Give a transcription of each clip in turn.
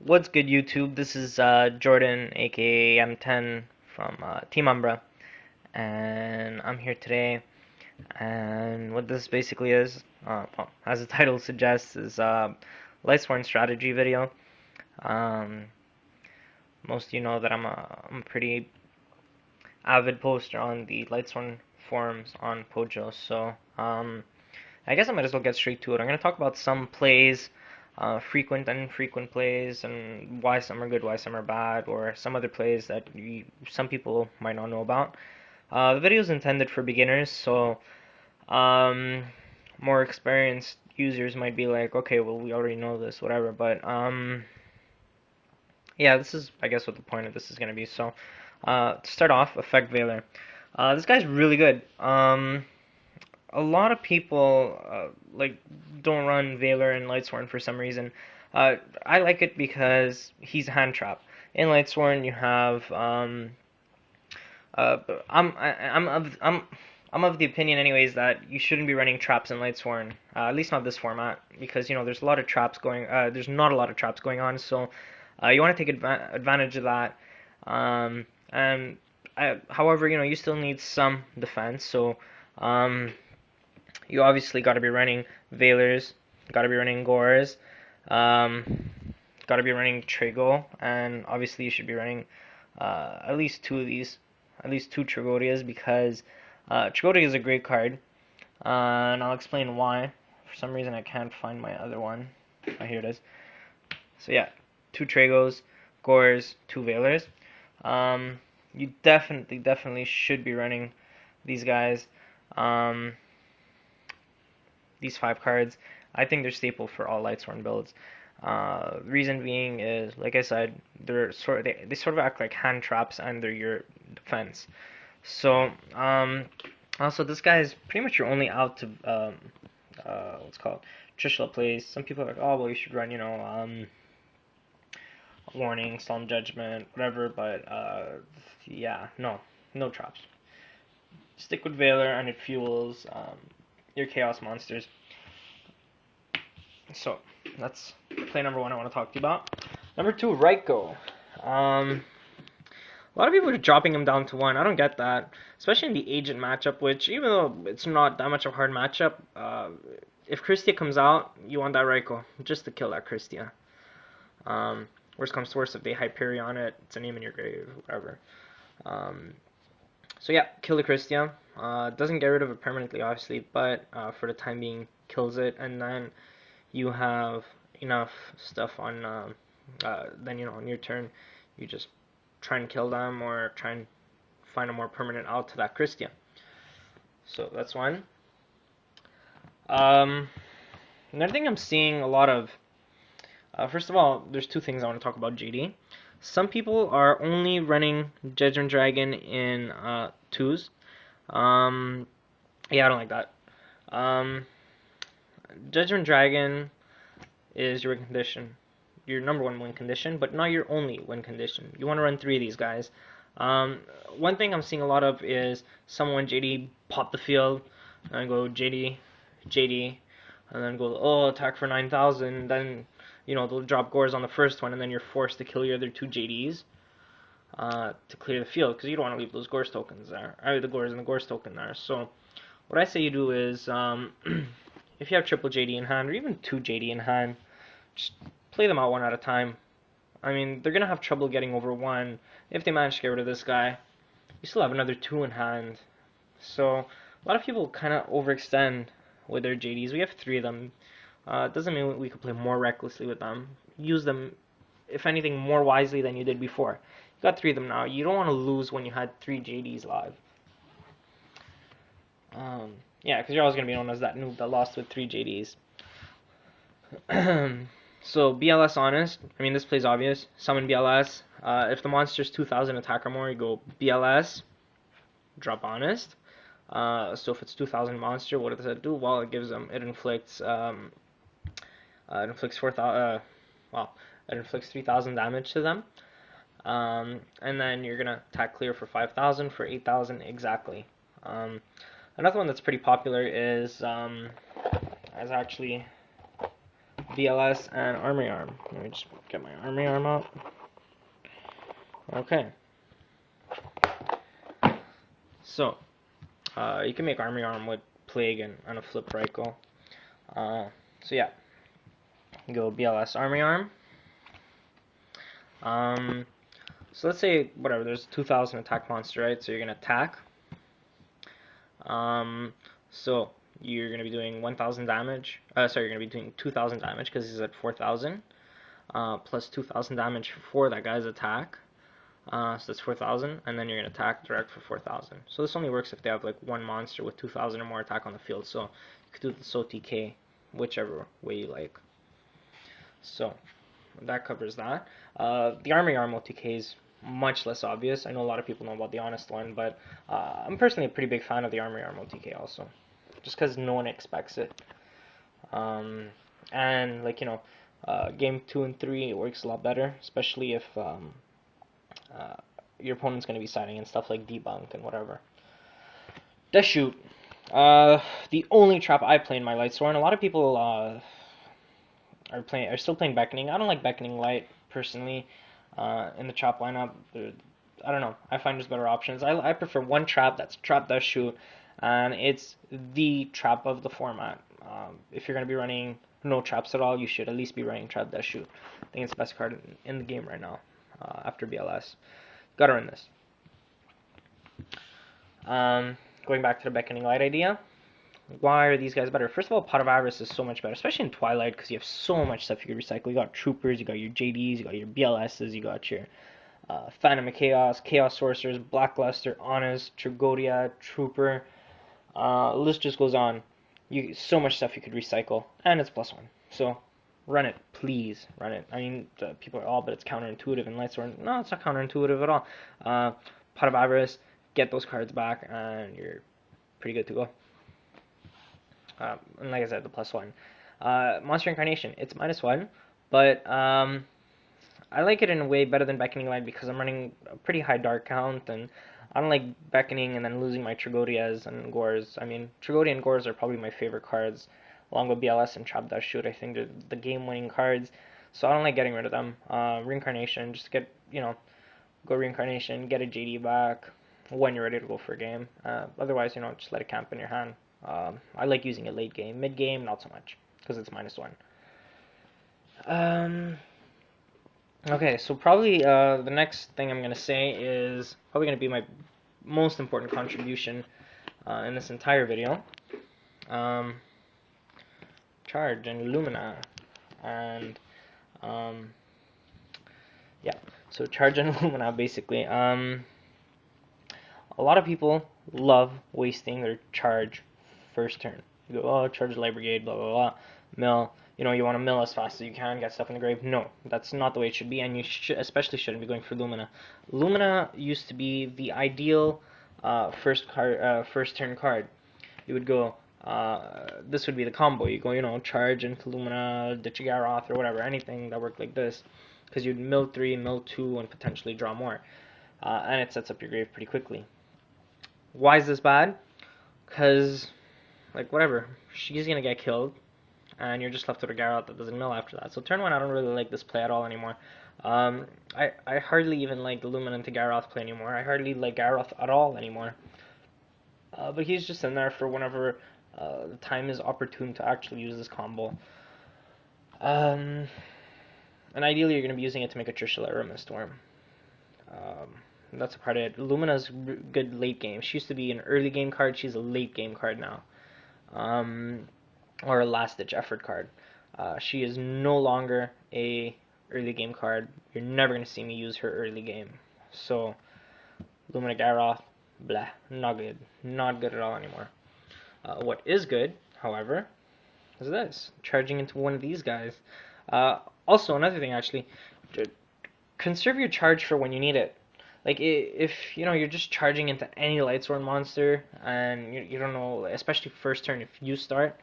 What's good, YouTube? This is Jordan, aka M10 from Team Umbra, and I'm here today. And what this basically is, well, as the title suggests, is Lightsworn strategy video. Um, Most of you know that I'm a pretty avid poster on the Lightsworn forums on Pojo, so I guess I might as well get straight to it. I'm going to talk about some plays, frequent and infrequent plays, and why some are good, why some are bad, or some other plays that some people might not know about. The video is intended for beginners, so um, more experienced users might be like, okay, well, we already know this, whatever. But yeah, this is, I guess, what the point of this is going to be. So to start off, Effect Veiler. This guy's really good. A lot of people like don't run Veiler and Lightsworn for some reason. I like it because he's a hand trap. In Lightsworn, you have uh, I'm I, I'm of the opinion, anyways, that you shouldn't be running traps in Lightsworn. At least not this format, because there's a lot of traps going. There's not a lot of traps going on, so you want to take advantage of that. And however, you still need some defense, so um, you obviously got to be running Veilers, got to be running Gores, um, got to be running Trigo, and obviously you should be running at least two of these, at least two Trigodias, because Trigodia is a great card, and I'll explain why. For some reason I can't find my other one. Oh, here it is. So yeah, two Trigos, Gores, two Veilers. Um, you definitely should be running these guys. Um, these five cards. I think they're staple for all Lightsworn builds. Reason being is, like I said, they sort of act like hand traps and they're your defense. So also this guy is pretty much your only out to what's called Trishula plays. Some people are like, oh well, you should run warning, solemn judgment, whatever. But yeah, no traps. Stick with Veiler and it fuels your chaos monsters. So that's play number one I want to talk to you about. Number two, Raiko. A lot of people are dropping him down to one. I don't get that, especially in the agent matchup. Which, even though it's not that much of a hard matchup, if Christia comes out, you want that Raiko just to kill that Christia. Worst comes to worst, if they Hyperion on it, it's a name in your grave, whatever. Um, so yeah, kill the Christia. Doesn't get rid of it permanently, obviously, but for the time being, kills it, and then you have enough stuff on then on your turn you just try and kill them or try and find a more permanent out to that Christian. So that's one. Another thing I'm seeing a lot of, first of all, there's two things I want to talk about JD. Some people are only running Judgment Dragon in twos. Yeah, I don't like that. Judgment Dragon is your win condition, your number one win condition, but not your only win condition. You want to run three of these guys. One thing I'm seeing a lot of is someone JD pop the field and go JD, and then go attack for 9,000. Then they'll drop Gores on the first one, and then you're forced to kill your other two JDs to clear the field because you don't want to leave those Gores tokens there, the Gores and the Gores token there. So what I say you do is if you have triple JD in hand or even two JD in hand, just play them out one at a time. I mean, they're going to have trouble getting over one. If they manage to get rid of this guy, you still have another two in hand. So a lot of people kind of overextend with their JDs. We have three of them. Doesn't mean we could play more recklessly with them. Use them, if anything, more wisely than you did before. You got three of them now. You don't want to lose when you had three JDs live. Yeah, because you're always going to be known as that noob that lost with three JDs. So BLS Honest, I mean this plays obvious. Summon BLS. If the monster's 2,000 attack or more, you go BLS, drop Honest. So if it's 2,000 monster, what does it do? Well, it inflicts 4,000. It inflicts 3,000 damage to them. And then you're gonna attack clear for 5,000 for 8,000 exactly. Another one that's pretty popular is actually BLS, and Armory Arm. Let me just get my Armory Arm out. Okay. So, you can make Armory Arm with Plague and a Flip Rifle. So yeah, you go BLS Armory Arm. So let's say, whatever, there's 2,000 attack monster, right? So you're going to attack. So you're going to be doing 1,000 damage. Sorry, you're going to be doing 2,000 damage because he's at 4,000. Plus 2,000 damage for that guy's attack. So that's 4,000. And then you're going to attack direct for 4,000. So this only works if they have like one monster with 2,000 or more attack on the field. So you could do the SOTK whichever way you like. So that covers that. The Armory Arm OTK is much less obvious. I know a lot of people know about the Honest one, but I'm personally a pretty big fan of the Armory Arm OTK also, just because no one expects it. And like game 2 and 3 it works a lot better, especially if your opponent's going to be siding and stuff like debunk and whatever. Death Shoot. The only trap I play in my Lightsworn. A lot of people are still playing Beckoning. I don't like Beckoning Light personally. In the trap lineup, I don't know. I find there's better options. I prefer one trap. That's Trap Death Shoot, and it's the trap of the format. If you're gonna be running no traps at all, you should at least be running Trap Death Shoot. I think it's the best card in the game right now. After BLS, gotta run this. Going back to the Beckoning Light idea. Why are these guys better? First of all, Pot of Avarice is so much better, especially in Twilight, because you have so much stuff you can recycle. You got Troopers, you got your JDs, you got your BLSs, you got your Phantom of Chaos, Chaos Sorcerers, Blackluster, Honest, Trigodia, Trooper. The list just goes on. So much stuff you could recycle, and it's +1. So run it, please run it. I mean, people are all, but it's counterintuitive in Lightsworn. No, it's not counterintuitive at all. Pot of Avarice, get those cards back, and you're pretty good to go. And like I said, the +1. Monster Incarnation, it's -1, but I like it in a way better than Beckoning Light because I'm running a pretty high dark count, and I don't like Beckoning and then losing my Trigodias and Gores. I mean, Trigodia and Gores are probably my favorite cards, along with BLS and Trap Dash Shoot. I think they're the game-winning cards, so I don't like getting rid of them. Reincarnation, just get, go Reincarnation, get a JD back when you're ready to go for a game. Otherwise, just let it camp in your hand. I like using it late game. Mid game, not so much, because it's -1. Okay, so probably the next thing I'm going to say is probably going to be my most important contribution in this entire video. Charge and Illumina. And yeah, so Charge and Illumina basically. A lot of people love wasting their charge first turn. You go, oh, charge Light Brigade, blah, blah, blah, mill. You want to mill as fast as you can, get stuff in the grave. No, that's not the way it should be, and you especially shouldn't be going for Lumina. Lumina used to be the ideal first turn card. You would go, this would be the combo. You go, charge into Lumina, ditch a Garroth, or whatever, anything that worked like this, because you'd mill 3, mill 2, and potentially draw more. And it sets up your grave pretty quickly. Why is this bad? Because, whatever, she's going to get killed, and you're just left with a Garroth that doesn't mill after that. So turn 1, I don't really like this play at all anymore. I hardly even like the Luminant to Garroth play anymore. I hardly like Garroth at all anymore. But he's just in there for whenever the time is opportune to actually use this combo. And ideally you're going to be using it to make a Trishula or a Miststorm. That's a part of it. Lumina's good late game. She used to be an early game card. She's a late game card now. Or a last ditch effort card. She is no longer a early game card. You're never going to see me use her early game. So, Lumina Garroth, blah, not good. Not good at all anymore. What is good, however, is this. Charging into one of these guys. Also, another thing actually, conserve your charge for when you need it. If you're just charging into any Lightsworn monster and you don't know, especially first turn if you start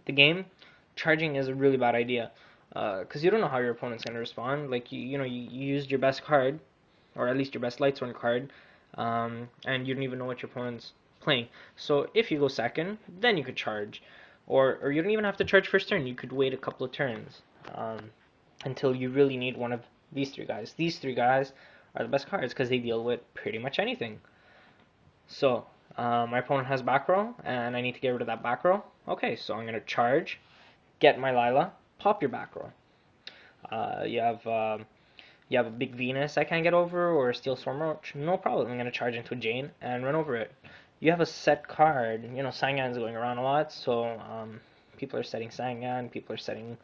the game, charging is a really bad idea because you don't know how your opponent's going to respond. You used your best card, or at least your best Lightsworn card, and you don't even know what your opponent's playing. So if you go second, then you could charge, or you don't even have to charge first turn. You could wait a couple of turns. um, until you really need one of these three guys. These three guys are the best cards because they deal with pretty much anything. So, my opponent has back row, and I need to get rid of that back row. Okay, so I'm going to charge, get my Lila, pop your back row. You have a big Venus I can't get over, or a Steel Storm Roach. No problem. I'm going to charge into a Jane and run over it. You have a set card. You know, Sangan's going around a lot, so people are setting Sangan, people are setting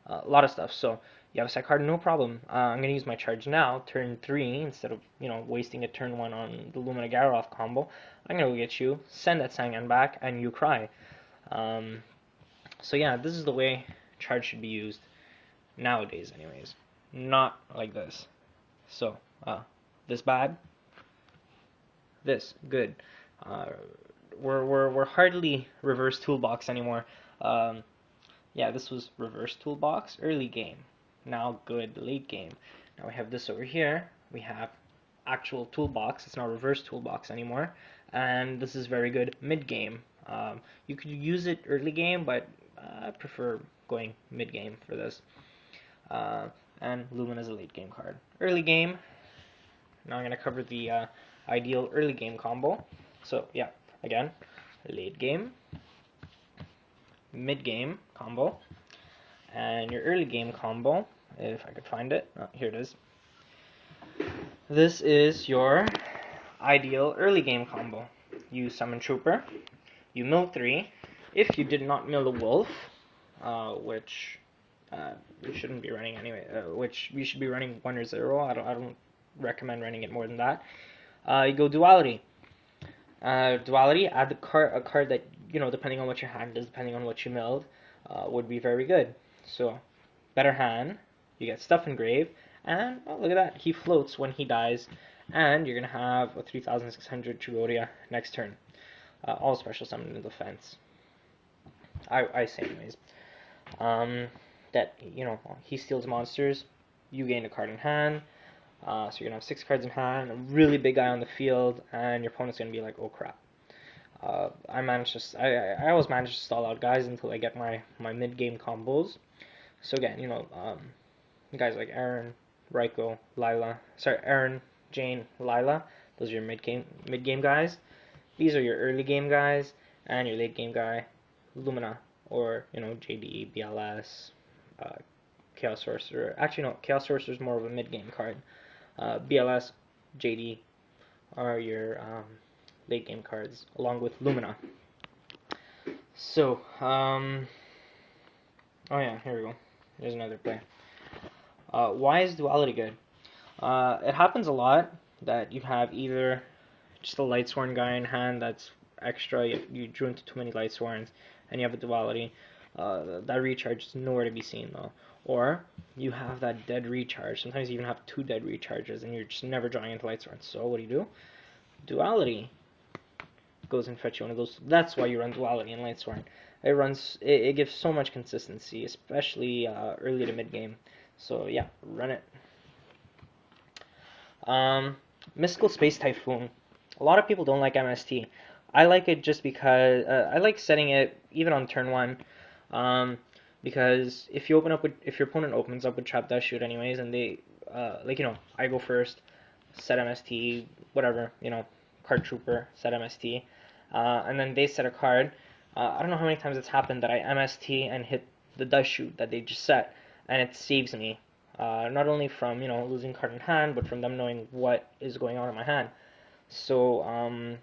a lot of stuff. So you have a set card, no problem. I'm going to use my charge now, turn 3, instead of, you know, wasting a turn 1 on the Lumina Garoth combo. I'm going to go get you, send that Sangan back, and you cry. So yeah, this is the way charge should be used nowadays anyways. Not like this. So, this bad, this good. Uh, we're hardly reverse toolbox anymore. Um, yeah, this was reverse toolbox early game. Now good late game. Now we have this over here. We have actual toolbox. It's not reverse toolbox anymore. And this is very good mid game. You could use it early game, but I prefer going mid game for this. And Lumen is a late game card. Early game. Now I'm going to cover the ideal early game combo. So yeah, again, late game, mid game combo, and your early game combo, if I could find it. Oh, here it is. This is your ideal early game combo. You summon Trooper, you mill 3. If you did not mill a Wolf, which you shouldn't be running anyway, which you should be running 1 or 0. I don't recommend running it more than that. You go Duality. Duality, add a card that, you know, depending on what your hand is, depending on what you milled, would be very good. So, better hand, you get Stuff Engrave, and oh, look at that, he floats when he dies, and you're going to have a 3600 Tragoria next turn. All special summon in defense. I say anyways. That, you know, he steals monsters, you gain a card in hand, so you're going to have 6 cards in hand, a really big guy on the field, and your opponent's going to be like, oh crap. I always manage to stall out guys until I get my mid-game combos. So again, you know, guys like Aaron, Raiko, Aaron, Jane, Lila, those are your mid-game guys. These are your early game guys, and your late game guy, Lumina, or, you know, JD, BLS, Chaos Sorcerer. Actually, no, Chaos Sorcerer is more of a mid-game card. BLS, JD are your late game cards, along with Lumina. So, oh yeah, here we go. There's another play. Why is Duality good? It happens a lot that you have either just a Lightsworn guy in hand that's extra, you drew into too many Lightsworns, and you have a Duality. That recharge is nowhere to be seen though. Or you have that dead recharge. Sometimes you even have 2 dead recharges, and you're just never drawing into Lightsworn. So what do? Duality goes and fetch you one of those. That's why you run Duality in Lightsworn. It gives so much consistency, especially early to mid game. So yeah, run it. Mystical Space Typhoon. A lot of people don't like MST. I like it just because I like setting it even on turn 1. Because if your opponent opens up with Trap Dash Shoot anyways, and they like, you know, I go first, set MST, whatever, you know, card Trooper, set MST, and then they set a card. I don't know how many times it's happened that I MST and hit the Dash Shoot that they just set, and it saves me. Not only from, you know, losing card in hand, but from them knowing what is going on in my hand. So,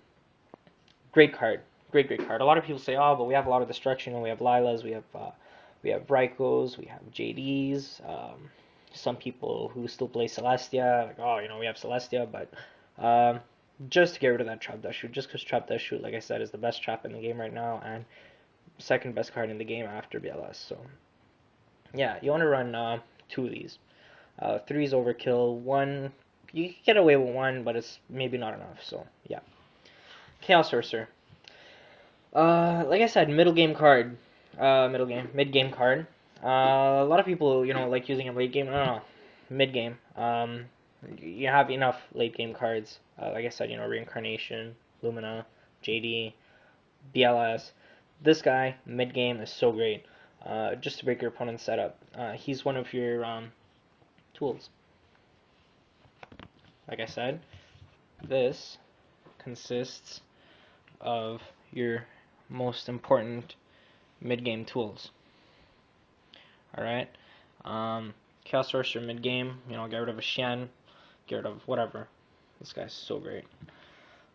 great card. Great card. A lot of people say, oh, but we have a lot of destruction, and we have Lilas, we have Raikos, we have JDs. Some people who still play Celestia, like, oh, you know, we have Celestia, but just to get rid of that Trap Dash Shoot, just because Trap Dash Shoot, like I said, is the best trap in the game right now, and second best card in the game after BLS. So, yeah, you want to run 2 of these. 3 is overkill. 1, you can get away with 1, but it's maybe not enough. So yeah. Chaos Sorcerer. Like I said, mid game card. Mid game card. A lot of people, you know, like using it late game. No, mid game. You have enough late game cards. Like I said, you know, Reincarnation, Lumina, JD, BLS. This guy mid game is so great. just to break your opponent's setup. He's one of your tools. Like I said, this consists of your most important mid-game tools. Alright? Chaos Sorcerer mid-game, get rid of a Shen, get rid of whatever. This guy's so great.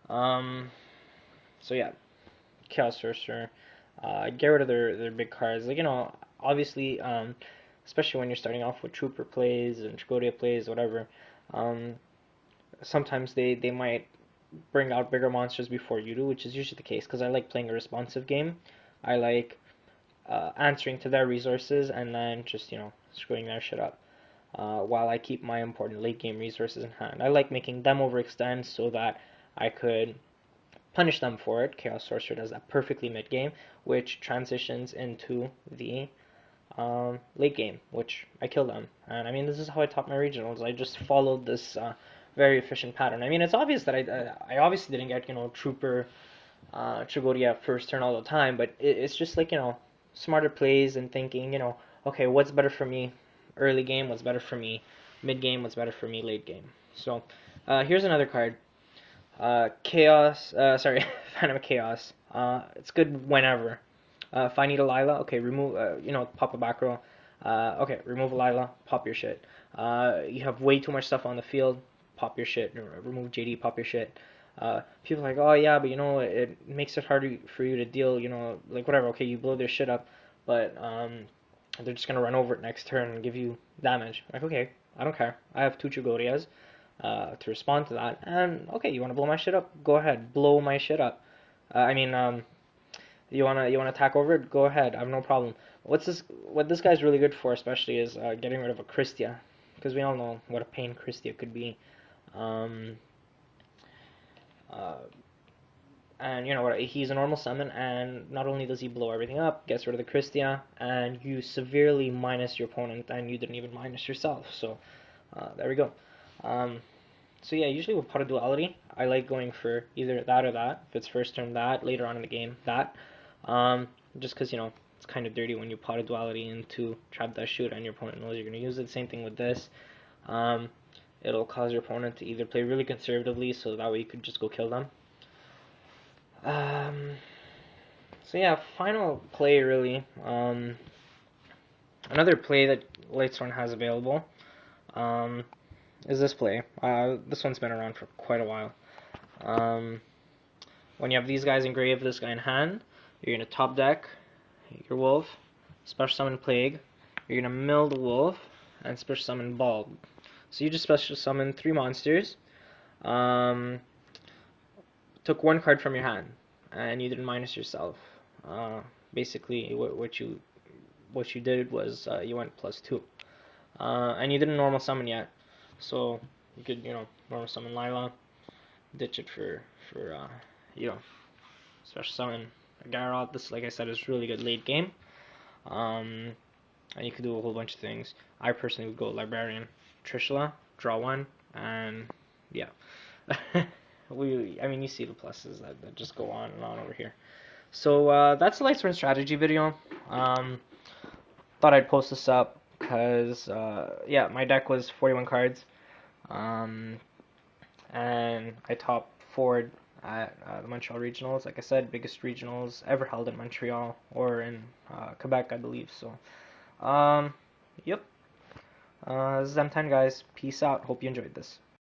So yeah, Chaos Sorcerer. Get rid of their big cards. Obviously, especially when you're starting off with Trooper plays and Tragodia plays, whatever, sometimes they might bring out bigger monsters before you do, which is usually the case, because I like playing a responsive game. I like answering to their resources and then just, screwing their shit up. While I keep my important late game resources in hand. I like making them overextend so that I could punish them for it. Chaos Sorcerer does that perfectly mid game, which transitions into the late game, which I kill them. And I mean, this is how I top my regionals. I just followed this very efficient pattern. I mean, it's obvious that I obviously didn't get Trooper Tragodia first turn all the time, but it's just like smarter plays and thinking okay, what's better for me early game, what's better for me mid game, what's better for me late game. So here's another card. Chaos, sorry, Phantom of Chaos. It's good whenever. If I need a Lila, okay, remove, pop a back row. Okay, remove a Lila, pop your shit. You have way too much stuff on the field, pop your shit. Remove JD, pop your shit. People are like, oh yeah, but it makes it harder for you to deal, like whatever, okay, you blow their shit up, but they're just gonna run over it next turn and give you damage. Like, okay, I don't care. I have two Chugodias to respond to that, and okay, you wanna blow my shit up? Go ahead, blow my shit up. You wanna attack over it? Go ahead, I have no problem. What this guy's really good for, especially, is getting rid of a Christia, because we all know what a pain Christia could be. Um, uh, and you know what? He's a normal summon, and not only does he blow everything up, gets rid of the Christia, and you severely minus your opponent, and you didn't even minus yourself. So there we go. So yeah, usually with Pot of Duality, I like going for either that or that. If it's first turn, that. Later on in the game, that. Just because it's kind of dirty when you Pot of Duality into Trap That Shoot, and your opponent knows you're going to use it. Same thing with this. It'll cause your opponent to either play really conservatively, so that way you could just go kill them. So yeah, final play really. Another play that Lightsworn has available is this play. This one's been around for quite a while. When you have these guys engraved, this guy in hand, you're gonna top deck your wolf, special summon Plague. You're gonna mill the wolf and special summon Bulb. So you just special summon 3 monsters. Took 1 card from your hand, and you didn't minus yourself. Basically, what you did was you went +2, and you didn't normal summon yet, so you could normal summon Lila, ditch it for special summon Garroth. This, like I said, is really good late game, and you could do a whole bunch of things. I personally would go Librarian, Trishula, draw 1, and yeah. I mean, you see the pluses that just go on and on over here. So that's the Lightsworn strategy video. Thought I'd post this up because yeah, my deck was 41 cards, and I top 4 at the Montreal Regionals. Like I said, biggest regionals ever held in Montreal or in Quebec, I believe. So, yep. This is M10, guys. Peace out. Hope you enjoyed this.